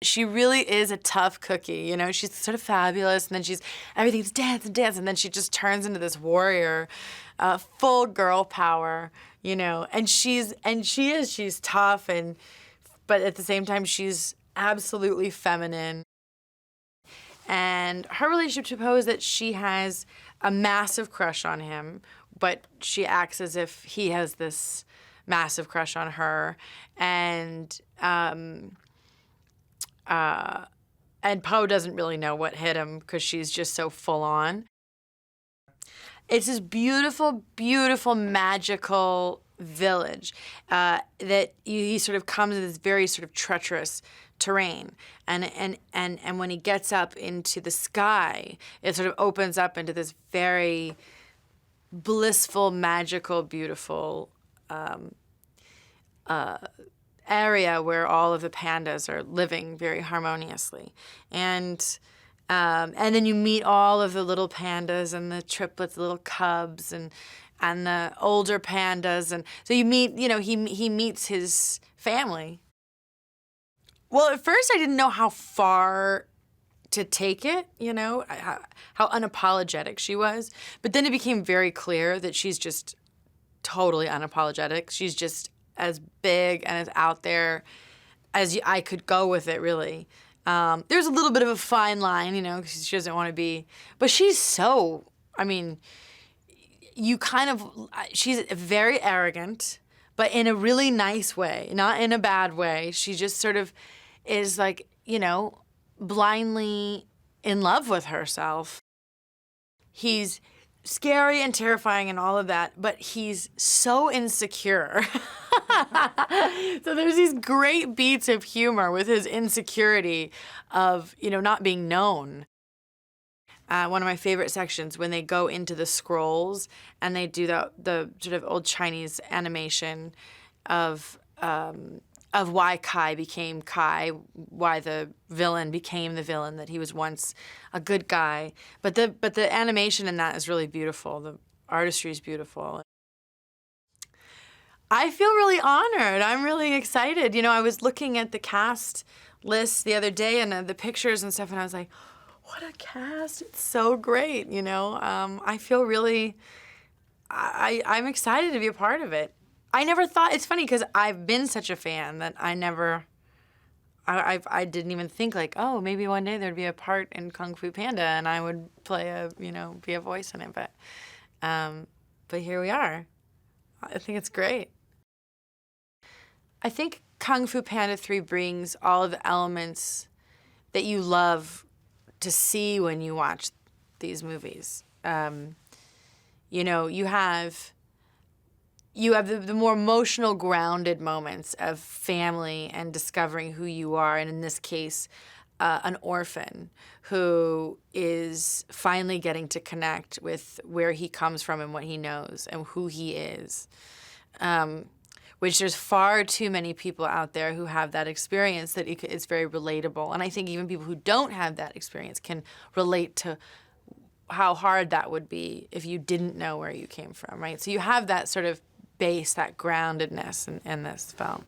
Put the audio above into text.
she really is a tough cookie, you know? She's sort of fabulous, and then everything's dance and dance, and then she just turns into this warrior, full girl power, you know? And she's tough, but at the same time, she's absolutely feminine. And her relationship to Poe is that she has a massive crush on him, but she acts as if he has this massive crush on her. And Poe doesn't really know what hit him because she's just so full on. It's this beautiful, beautiful, magical village that he sort of comes to this very sort of treacherous terrain, and when he gets up into the sky, it sort of opens up into this very blissful, magical, beautiful area where all of the pandas are living very harmoniously, and then you meet all of the little pandas and the triplets, the little cubs, and the older pandas, and so you meet, you know, he meets his family. Well, at first I didn't know how far to take it, you know, how unapologetic she was. But then it became very clear that she's just totally unapologetic. She's just as big and as out there as I could go with it, really. There's a little bit of a fine line, you know, because she doesn't want to be, but she's so, I mean, she's very arrogant, but in a really nice way, not in a bad way. She just sort of is like, you know, blindly in love with herself. He's scary and terrifying and all of that, but he's so insecure. So there's these great beats of humor with his insecurity of, you know, not being known. One of my favorite sections, when they go into the scrolls and they do the sort of old Chinese animation of why Kai became Kai, why the villain became the villain, that he was once a good guy. But the animation in that is really beautiful. The artistry is beautiful. I feel really honored. I'm really excited. You know, I was looking at the cast list the other day and the pictures and stuff, and I was like, what a cast. It's so great, you know. I feel really, I'm excited to be a part of it. I never thought, it's funny because I've been such a fan that I didn't even think like, oh, maybe one day there'd be a part in Kung Fu Panda and I would play be a voice in it. But here we are. I think it's great. I think Kung Fu Panda 3 brings all of the elements that you love to see when you watch these movies. You know, you have the more emotional, grounded moments of family and discovering who you are, and in this case, an orphan who is finally getting to connect with where he comes from and what he knows and who he is. Which there's far too many people out there who have that experience that it's very relatable. And I think even people who don't have that experience can relate to how hard that would be if you didn't know where you came from, right? So you have that sort of base, that groundedness in this film.